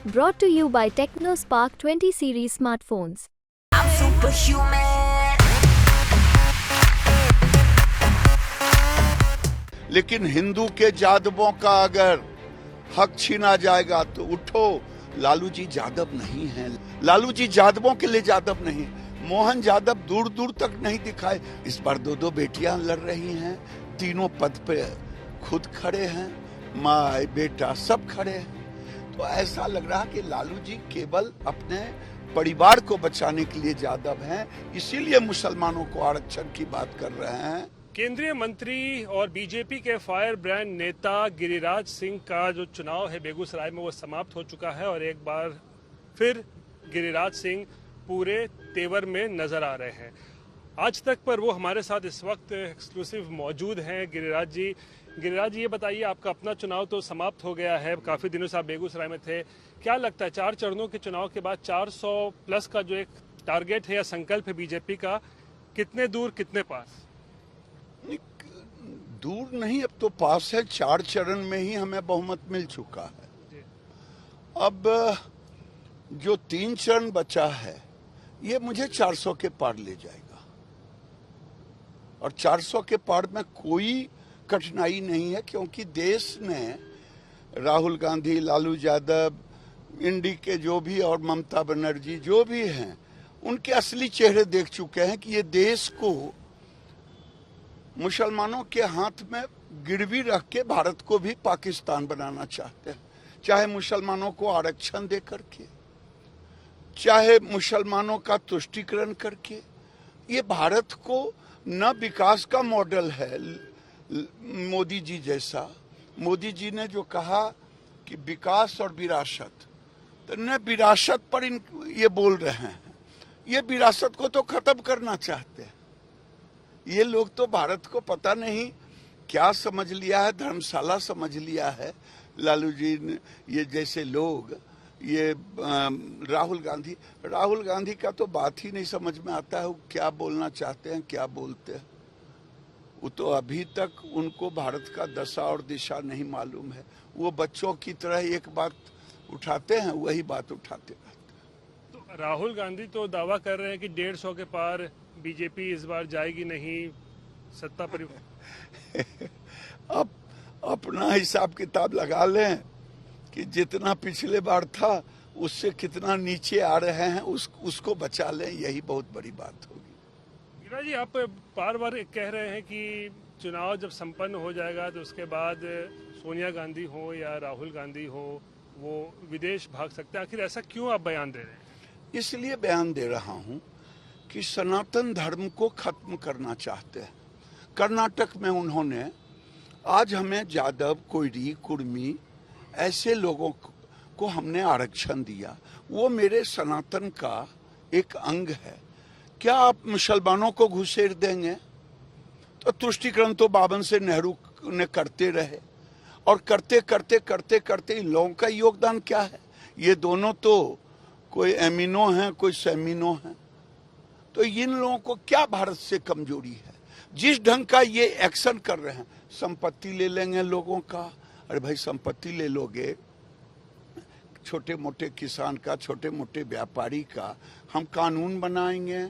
Brought to you by TechnoSpark 20 series smartphones. I'm superhuman. लेकिन हिंदू के जादवों का अगर हक छीना जाएगा तो उठो, लालू जी जादव नहीं हैं। लालू जी जादवों के लिए जादव नहीं, मोहन यादव दूर दूर तक नहीं दिखाए। इस बार दो बेटियां लड़ रही हैं, तीनों पद पे खुद खड़े हैं, माँ बेटा सब खड़े हैं। तो ऐसा लग रहा कि लालू जी केवल अपने परिवार को बचाने के लिए जादव हैं, इसीलिए मुसलमानों को आरक्षण की बात कर रहे हैं। केंद्रीय मंत्री और बीजेपी के फायर ब्रांड नेता गिरिराज सिंह का जो चुनाव है बेगूसराय में वो समाप्त हो चुका है और एक बार फिर गिरिराज सिंह पूरे तेवर में नजर आ रहे हैं। आज तक पर वो हमारे साथ इस वक्त एक्सक्लूसिव मौजूद हैं। गिरिराज जी, ये बताइए, आपका अपना चुनाव तो समाप्त हो गया है, काफी दिनों से आप बेगूसराय में थे। क्या लगता है 4 चरणों के चुनाव के बाद 400 प्लस का जो एक टारगेट है या संकल्प है बीजेपी का, कितने दूर कितने पास? दूर नहीं, अब तो पास है। 4 चरण में ही हमें बहुमत मिल चुका है। अब जो 3 चरण बचा है ये मुझे 400 के पार ले जाएगा और 400 के पार में कोई कठिनाई नहीं है, क्योंकि देश ने राहुल गांधी, लालू यादव, इंडी के जो भी और ममता बनर्जी जो भी हैं, उनके असली चेहरे देख चुके हैं कि ये देश को मुसलमानों के हाथ में गिरवी रख के भारत को भी पाकिस्तान बनाना चाहते हैं। चाहे मुसलमानों को आरक्षण दे करके, चाहे मुसलमानों का तुष्टीकरण करके। ये भारत को न विकास का मॉडल है मोदी जी जैसा। मोदी जी ने जो कहा कि विकास और विरासत, तो न विरासत पर ये बोल रहे हैं, ये विरासत को तो खत्म करना चाहते हैं। ये लोग तो भारत को पता नहीं क्या समझ लिया है, धर्मशाला समझ लिया है। लालू जी ने ये जैसे लोग, ये राहुल गांधी का तो बात ही नहीं समझ में आता है, वो क्या बोलना चाहते हैं, क्या बोलते हैं। वो तो अभी तक उनको भारत का दशा और दिशा नहीं मालूम है। वो बच्चों की तरह एक बात उठाते हैं, वही बात उठाते रहते हैं। तो राहुल गांधी तो दावा कर रहे हैं कि 150 के पार बीजेपी इस बार जाएगी नहीं, सत्ता परिवार। अब अपना हिसाब किताब लगा लें कि जितना पिछले बार था उससे कितना नीचे आ रहे हैं, उसको बचा लें, यही बहुत बड़ी बात होगी। गिरिराज जी, आप बार बार कह रहे हैं कि चुनाव जब संपन्न हो जाएगा तो उसके बाद सोनिया गांधी हो या राहुल गांधी हो, वो विदेश भाग सकते हैं। आखिर ऐसा क्यों आप बयान दे रहे हैं? इसलिए बयान दे रहा हूं कि सनातन धर्म को खत्म करना चाहते हैं। कर्नाटक में उन्होंने आज हमें यादव, कोयरी, कुर्मी ऐसे लोगों को हमने आरक्षण दिया, वो मेरे सनातन का एक अंग है। क्या आप मुसलमानों को घुसेड़ देंगे? तो तुष्टीकरण तो 52 से नेहरू ने करते रहे और करते करते करते करते इन लोगों का योगदान क्या है? ये दोनों तो कोई एमिनो हैं, कोई सेमिनो हैं। तो इन लोगों को क्या भारत से कमजोरी है? जिस ढंग का ये एक्शन कर रहे हैं, संपत्ति ले लेंगे लोगों का। अरे भाई, संपत्ति ले लोगे छोटे मोटे किसान का, छोटे मोटे व्यापारी का, हम कानून बनाएंगे,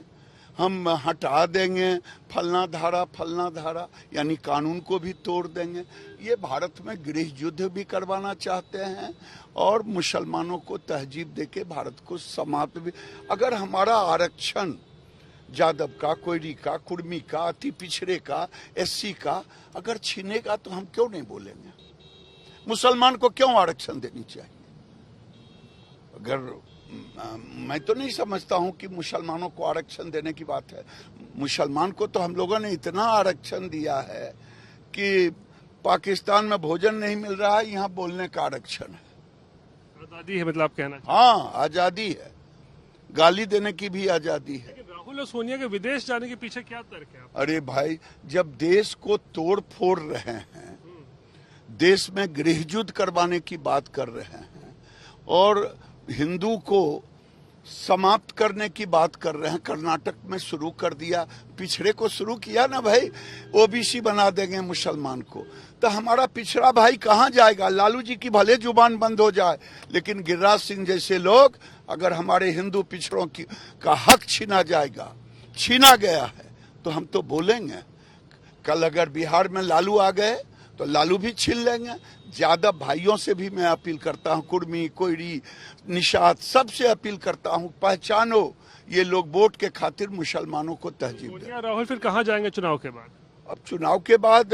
हम हटा देंगे फलना धारा, यानी कानून को भी तोड़ देंगे। ये भारत में गृह युद्ध भी करवाना चाहते हैं और मुसलमानों को तहजीब देके भारत को समाप्त भी। अगर हमारा आरक्षण यादव का, कोयरी का, कुर्मी का, अति पिछड़े का, एससी का अगर छीनेगा तो हम क्यों नहीं बोलेंगे? मुसलमान को क्यों आरक्षण देनी चाहिए? अगर मैं तो नहीं समझता हूं कि मुसलमानों को आरक्षण देने की बात है। मुसलमान को तो हम लोगों ने इतना आरक्षण दिया है कि पाकिस्तान में भोजन नहीं मिल रहा है, यहाँ बोलने का आरक्षण है। आजादी है, मतलब आप कहना? हाँ, आजादी है, गाली देने की भी आजादी है। लेकिन राहुल और सोनिया के विदेश जाने के पीछे क्या तर्क है? अरे भाई, जब देश को तोड़ फोड़ रहे हैं, देश में गृह युद्ध करवाने की बात कर रहे हैं और हिंदू को समाप्त करने की बात कर रहे हैं। कर्नाटक में शुरू कर दिया, पिछड़े को शुरू किया ना भाई, ओबीसी बना देंगे मुसलमान को, तो हमारा पिछड़ा भाई कहाँ जाएगा? लालू जी की भले जुबान बंद हो जाए, लेकिन गिरिराज सिंह जैसे लोग, अगर हमारे हिंदू पिछड़ों का हक छीना गया है तो हम तो बोलेंगे। कल अगर बिहार में लालू आ गए तो लालू भी छीन लेंगे। यादव भाइयों से भी मैं अपील करता हूं, कुर्मी, कोयरी, निषाद, सबसे अपील करता हूं, पहचानो ये लोग वोट के खातिर मुसलमानों को तहजीब दें। राहुल फिर कहाँ जाएंगे चुनाव के बाद? अब चुनाव के बाद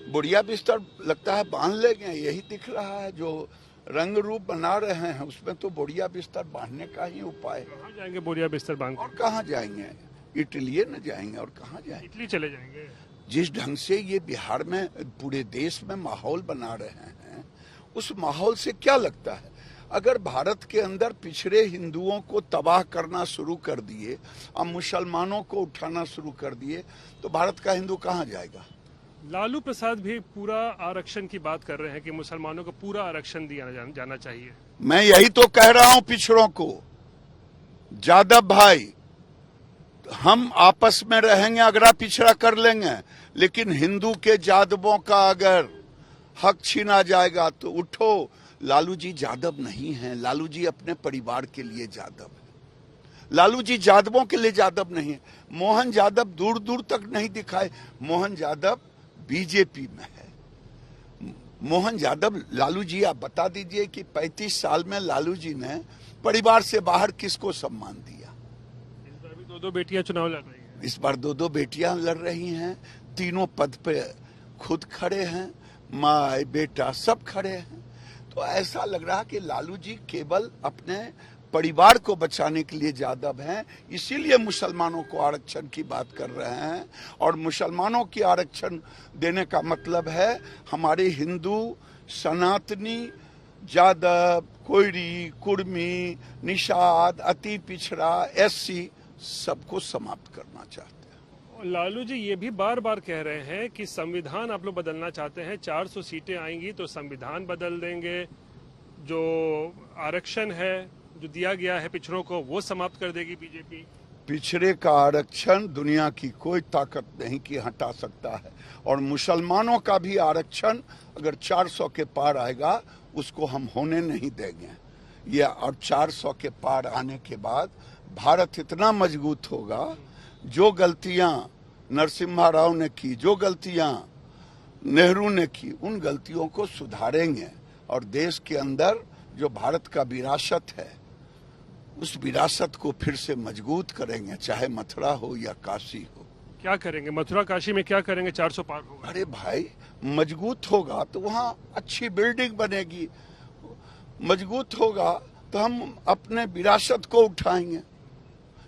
बुढ़िया बिस्तर लगता है बांध लेंगे, यही दिख रहा है। जो रंग रूप बना रहे हैं उसमें तो बुढ़िया बिस्तर बांधने का ही उपाय है। कहाँ जाएंगे बोरिया बिस्तर बांध? और कहाँ जाएंगे? इटली न जाएंगे और कहाँ जाएंगे? इटली चले जाएंगे। जिस ढंग से ये बिहार में पूरे देश में माहौल बना रहे हैं, उस माहौल से क्या लगता है? अगर भारत के अंदर पिछड़े हिंदुओं को तबाह करना शुरू कर दिए और मुसलमानों को उठाना शुरू कर दिए तो भारत का हिंदू कहाँ जाएगा? लालू प्रसाद भी पूरा आरक्षण की बात कर रहे हैं कि मुसलमानों को पूरा आरक्षण दिया जाना चाहिए। मैं यही तो कह रहा हूं पिछड़ों को, यादव भाई, हम आपस में रहेंगे, अगरा पिछड़ा कर लेंगे, लेकिन हिंदू के यादवों का अगर हक छीना जाएगा तो उठो। लालू जी यादव नहीं हैं, लालू जी अपने परिवार के लिए यादव है। लालू जी यादवों के लिए यादव नहीं है। मोहन यादव दूर दूर तक नहीं दिखाए। मोहन यादव बीजेपी में है। मोहन यादव, लालू जी आप बता दीजिए कि 35 साल में लालू जी ने परिवार से बाहर किसको सम्मान दिया? इस बार भी दो बेटियां चुनाव लड़ रही हैं। इस बार दो बेटियां लड़ रही हैं, तीनों पद पे खुद खड़े हैं, माँ बेटा सब खड़े हैं। तो ऐसा लग रहा कि लालू जी केवल अपने परिवार को बचाने के लिए यादव हैं, इसीलिए मुसलमानों को आरक्षण की बात कर रहे हैं। और मुसलमानों की आरक्षण देने का मतलब है हमारे हिंदू, सनातनी, यादव, कोयरी, कुर्मी, निषाद, अति पिछड़ा, एससी सबको समाप्त करना चाहते हैं। लालू जी ये भी बार बार कह रहे हैं कि संविधान आप लोग बदलना चाहते हैं, 400 सीटें आएंगी तो संविधान बदल देंगे, जो आरक्षण है जो दिया गया है पिछड़ों को वो समाप्त कर देगी बीजेपी। पिछड़े का आरक्षण दुनिया की कोई ताकत नहीं की हटा सकता है, और मुसलमानों का भी आरक्षण अगर 400 के पार आएगा उसको हम होने नहीं देंगे। ये और 400 के पार आने के बाद भारत इतना मजबूत होगा, जो गलतियां नरसिम्हा राव ने की, जो गलतियां नेहरू ने की, उन गलतियों को सुधारेंगे और देश के अंदर जो भारत का विरासत है उस विरासत को फिर से मजबूत करेंगे, चाहे मथुरा हो या काशी हो। क्या करेंगे मथुरा काशी में? क्या करेंगे? 400 पार होगा। अरे भाई, मजबूत होगा तो वहाँ अच्छी बिल्डिंग बनेगी, मजबूत होगा तो हम अपने विरासत को उठाएंगे।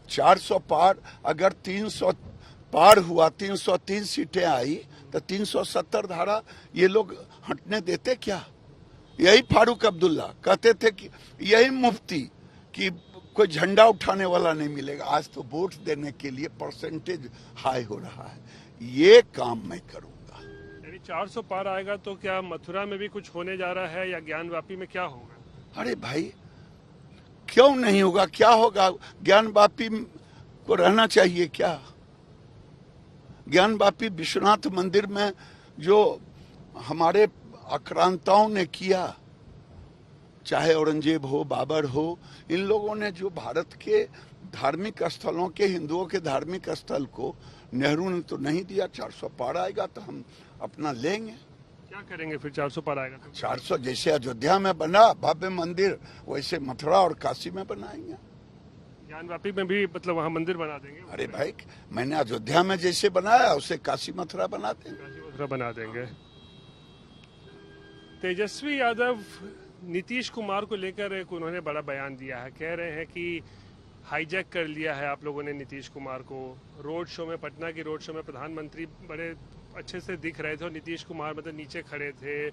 400 पार, अगर 300 पार हुआ, 303 सीटें आई तो 370 धारा ये लोग हटने देते क्या? यही फारूक अब्दुल्ला कहते थे कि यही मुफ्ती कि कोई झंडा उठाने वाला नहीं मिलेगा। आज तो वोट देने के लिए परसेंटेज हाई हो रहा है। ये काम मैं करूंगा। यानी 400 पार आएगा तो क्या मथुरा में भी कुछ होने जा रहा है या ज्ञानवापी में क्या होगा? अरे भाई, क्यों नहीं होगा? क्या होगा? ज्ञानवापी को रहना चाहिए क्या? ज्ञानवापी विश्वनाथ मंदिर में जो हमारे आक्रांताओं ने किया, चाहे औरंगजेब हो, बाबर हो, इन लोगों ने जो भारत के धार्मिक स्थलों के, हिंदुओं के धार्मिक स्थल को, नेहरू ने तो नहीं दिया। 400 पार आएगा तो हम अपना लेंगे। क्या करेंगे फिर 400 पार आएगा तो? 400 जैसे अयोध्या में बना भव्य मंदिर, वैसे मथुरा और काशी में बनाएंगे। ज्ञानवापी में भी मतलब वहाँ मंदिर बना देंगे? अरे भाई, मैंने अयोध्या में जैसे बनाया उसे काशी मथुरा बना देंगे। काशी मथुरा बना देंगे। तेजस्वी यादव नीतीश कुमार को लेकर एक उन्होंने बड़ा बयान दिया है। कह रहे हैं कि हाईजैक कर लिया है आप लोगों ने नीतीश कुमार को। रोड शो में, पटना की रोड शो में प्रधानमंत्री बड़े अच्छे से दिख रहे थे और नीतीश कुमार मतलब नीचे खड़े थे,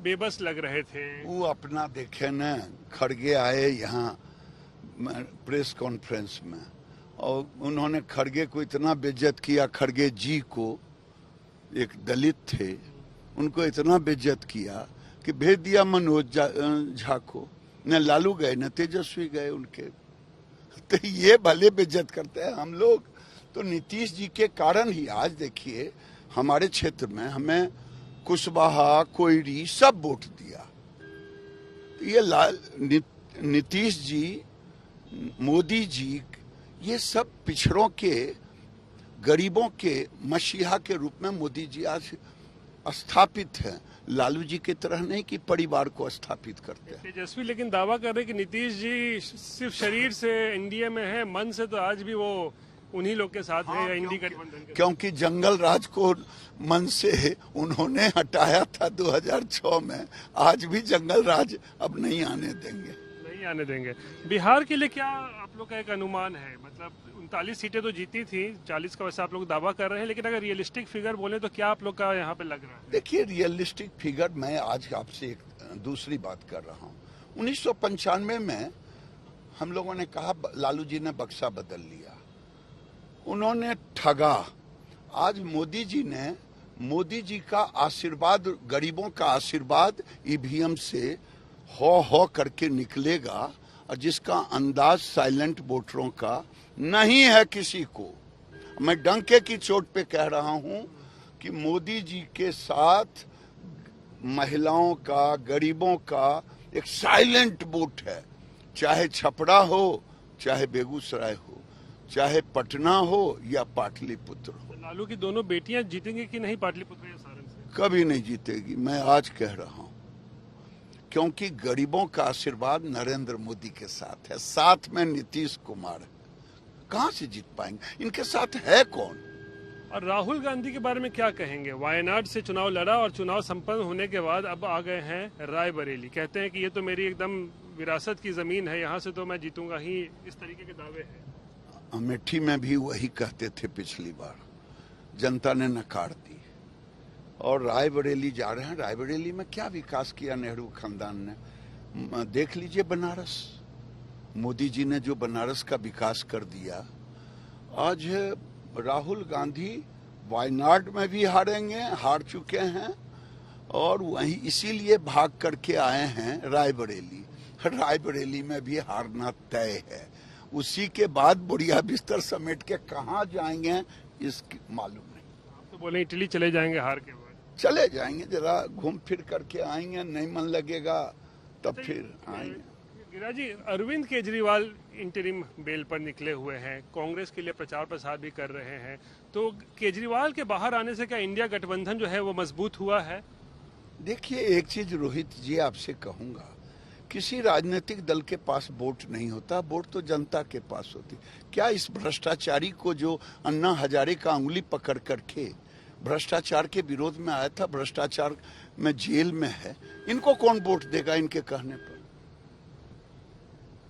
बेबस लग रहे थे। वो अपना देखे न, खड़गे आए यहाँ प्रेस कॉन्फ्रेंस में और उन्होंने खड़गे को इतना बेइज्जत किया। खड़गे जी को, एक दलित थे, उनको इतना बेइज्जत किया कि भेज दिया मनोज झा को। न लालू गए न तेजस्वी गए उनके, तो ये भले बेइज्जत करते हैं हम लोग। तो नीतीश जी के कारण ही आज देखिए हमारे क्षेत्र में हमें कुशवाहा, कोयरी सब वोट दिया। तो ये नीतीश जी, मोदी जी, ये सब पिछड़ों के, गरीबों के मसीहा के रूप में मोदी जी आज स्थापित है। लालू जी की तरह नहीं कि परिवार को स्थापित करते हैं। तेजस्वी लेकिन दावा कर रहे कि नीतीश जी सिर्फ शरीर से एनडीए में है, मन से तो आज भी वो उन्हीं लोग के साथ है, या इंडी गठबंधन के। क्योंकि जंगल राज को मन से उन्होंने हटाया था 2006 में, आज भी जंगल राज अब नहीं आने देंगे। नहीं आने देंगे। बिहार के लिए क्या आप लोग का एक अनुमान है? मतलब 39 सीटें तो जीती थी, 40 का वैसे आप लोग दावा कर रहे हैं, लेकिन अगर रियलिस्टिक फिगर बोले तो क्या आप लोग का यहाँ पे लग रहा है? देखिए रियलिस्टिक फिगर, मैं आज आपसे एक दूसरी बात कर रहा हूँ। 1995 में हम लोगों ने कहा लालू जी ने बक्सा बदल लिया, उन्होंने ठगा। आज मोदी जी का आशीर्वाद, गरीबों का आशीर्वाद ईवीएम से हो करके निकलेगा, और जिसका अंदाज साइलेंट वोटरों का नहीं है किसी को। मैं डंके की चोट पे कह रहा हूं कि मोदी जी के साथ महिलाओं का, गरीबों का एक साइलेंट वोट है। चाहे छपरा हो, चाहे बेगूसराय हो, चाहे पटना हो या पाटलिपुत्र हो। लालू की दोनों बेटियां जीतेंगी कि नहीं पाटलिपुत्र या सारण से? कभी नहीं जीतेगी, मैं आज कह रहा हूं, क्योंकि गरीबों का आशीर्वाद नरेंद्र मोदी के साथ है, साथ में नीतीश कुमार है। कहां से जीत पाएंगे? इनके साथ है कौन? और राहुल गांधी के बारे में क्या कहेंगे? वायनाड से चुनाव लड़ा और चुनाव संपन्न होने के बाद अब आ गए हैं रायबरेली। कहते हैं कि ये तो मेरी एकदम विरासत की जमीन है, यहाँ से तो मैं जीतूंगा ही, इस तरीके के दावे हैं। अमेठी में भी वही कहते थे पिछली बार, जनता ने नकार दी। और रायबरेली जा रहे हैं। रायबरेली में क्या विकास किया नेहरू खानदान ने? देख लीजिए बनारस, मोदी जी ने जो बनारस का विकास कर दिया। आज राहुल गांधी वायनाड में भी हारेंगे, हार चुके हैं, और वहीं इसीलिए भाग करके आए हैं रायबरेली। रायबरेली में भी हारना तय है। उसी के बाद बुढ़िया बिस्तर समेट के कहाँ जाएंगे इसकी मालूम नहीं। आप तो बोले इटली चले जाएंगे हार के बाद। चले जाएंगे, जरा घूम फिर करके आएंगे, नहीं मन लगेगा तब फिर आएंगे। गिरिराज जी, अरविंद केजरीवाल इंटरिम बेल पर निकले हुए हैं, कांग्रेस के लिए प्रचार प्रसार भी कर रहे हैं, तो केजरीवाल के बाहर आने से क्या इंडिया गठबंधन जो है वो मजबूत हुआ है? देखिए एक चीज रोहित जी आपसे कहूंगा, किसी राजनीतिक दल के पास वोट नहीं होता, वोट तो जनता के पास होती। क्या इस भ्रष्टाचारी को जो अन्ना हजारे का उंगली पकड़ करके भ्रष्टाचार के विरोध में आया था, भ्रष्टाचार में जेल में है, इनको कौन वोट देगा इनके कहने पर?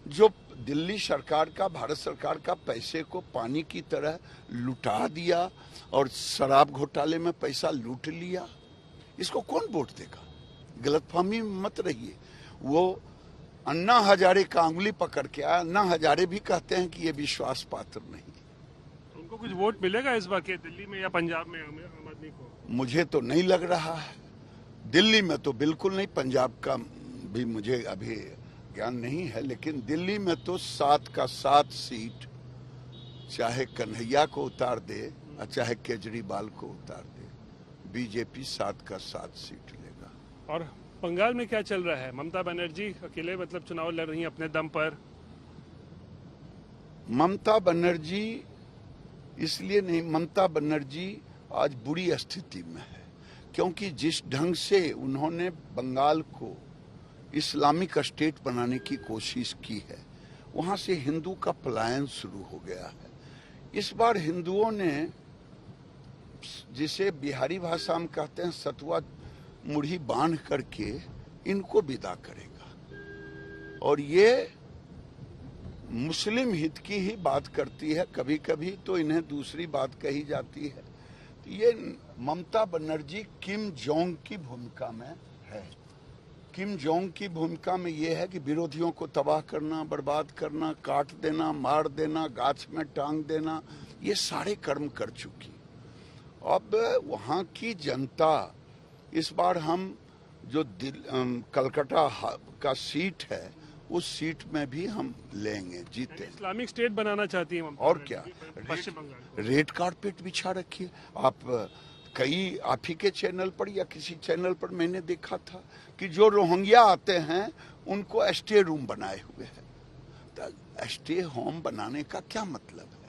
जो दिल्ली सरकार का, भारत सरकार का पैसे को पानी की तरह लुटा दिया और शराब घोटाले में पैसा लूट लिया, इसको कौन वोट देगा? गलतफहमी में मत रहिए। वो अन्ना हजारे का उंगली पकड़ के आया। अन्ना हजारे भी कहते हैं कि ये विश्वास पात्र नहीं। उनको कुछ वोट मिलेगा इस बार के दिल्ली में या पंजाब में आम आदमी को? मुझे तो नहीं लग रहा है। दिल्ली में तो बिल्कुल नहीं, पंजाब का भी मुझे अभी ज्ञान नहीं है, लेकिन दिल्ली में तो 7 का 7 सीट चाहे कन्हैया को उतार दे और चाहे केजरीवाल को उतार दे, बीजेपी 7 का 7 सीट लेगा। और बंगाल में क्या चल रहा है? ममता बनर्जी अकेले मतलब चुनाव लड़ रही हैं अपने दम पर। ममता बनर्जी इसलिए नहीं, ममता बनर्जी आज बुरी स्थिति में है, क्योंकि जिस ढंग से उन्होंने बंगाल को इस्लामिक स्टेट बनाने की कोशिश की है, वहां से हिंदू का पलायन शुरू हो गया है। इस बार हिंदुओं ने, जिसे बिहारी भाषा में कहते हैं, सतुआ मुढ़ी बांध करके इनको विदा करेगा। और ये मुस्लिम हित की ही बात करती है, कभी कभी तो इन्हें दूसरी बात कही जाती है। तो ये ममता बनर्जी किम जोंग की भूमिका में है। किम जोंग की भूमिका में ये है कि विरोधियों को तबाह करना, बर्बाद करना, काट देना, मार देना, गाछ में टांग देना, ये सारे कर्म कर चुकी। अब वहाँ की जनता, इस बार हम जो कलकत्ता का सीट है उस सीट में भी हम लेंगे, जीते। इस्लामिक स्टेट बनाना चाहती है ममता और बनर्जी क्या, पश्चिम बंगाल। रेड कारपेट बिछा रखिए। आप आप ही के चैनल पर या किसी चैनल पर मैंने देखा था कि जो रोहिंग्या आते हैं उनको स्टे रूम बनाए हुए हैं। तो स्टे होम बनाने का क्या मतलब है?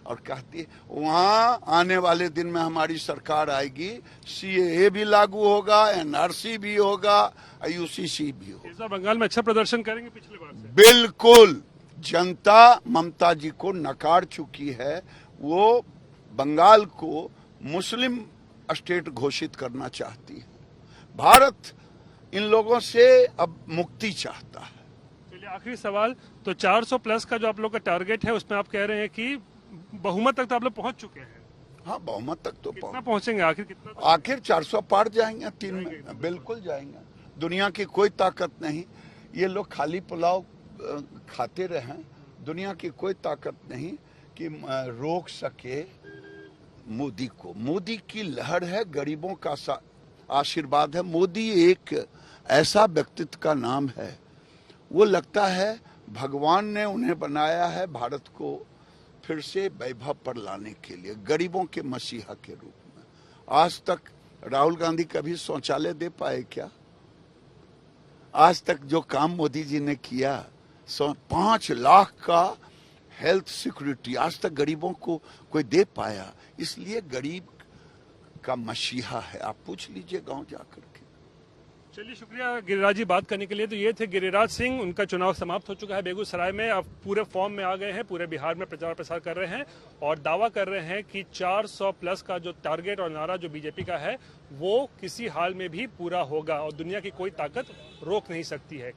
और कहती है वहां आने वाले दिन में हमारी सरकार आएगी, CAA भी लागू होगा, NRC भी होगा, UCC भी होगा। इस बार बंगाल में अच्छा प्रदर्शन करेंगे पिछले बार से। बिल्कुल, जनता ममता जी को नकार चुकी है। वो बंगाल को मुस्लिम स्टेट घोषित करना चाहती है। भारत इन लोगों से अब मुक्ति चाहता है। चलिए आखिरी सवाल, तो 400 प्लस का जो आप लोग का टारगेट है उसमें आप कह रहे हैं कि बहुमत तक तो आप लोग पहुंच चुके हैं। हाँ, बहुमत तक तो कितना पहुंचेंगे आखिर, कितना आखिर 400 पार जाएंगे 3 में, बिल्कुल जाएंगे। दुनिया की कोई ताकत नहीं, ये लोग खाली पुलाव खाते रहे, दुनिया की कोई ताकत नहीं कि रोक सके मोदी को। मोदी की लहर है, गरीबों का आशीर्वाद है। मोदी एक ऐसा व्यक्तित्व का नाम है, वो लगता है भगवान ने उन्हें बनाया है भारत को फिर से वैभव पर लाने के लिए, गरीबों के मसीहा के रूप में। आज तक राहुल गांधी कभी शौचालय दे पाए क्या? आज तक जो काम मोदी जी ने किया, 5 लाख का हेल्थ सिक्योरिटी, आज तक गरीबों को कोई दे पाया? इसलिए गरीब का मसीहा है। आप पूछ लीजिए गांव जाकर के। चलिए शुक्रिया गिरिराज जी बात करने के लिए। तो ये थे गिरिराज सिंह, उनका चुनाव समाप्त हो चुका है बेगूसराय में। अब पूरे फॉर्म में आ गए हैं, पूरे बिहार में प्रचार प्रसार कर रहे हैं और दावा कर रहे हैं कि 400 प्लस का जो टारगेट और नारा जो बीजेपी का है वो किसी हाल में भी पूरा होगा और दुनिया की कोई ताकत रोक नहीं सकती है।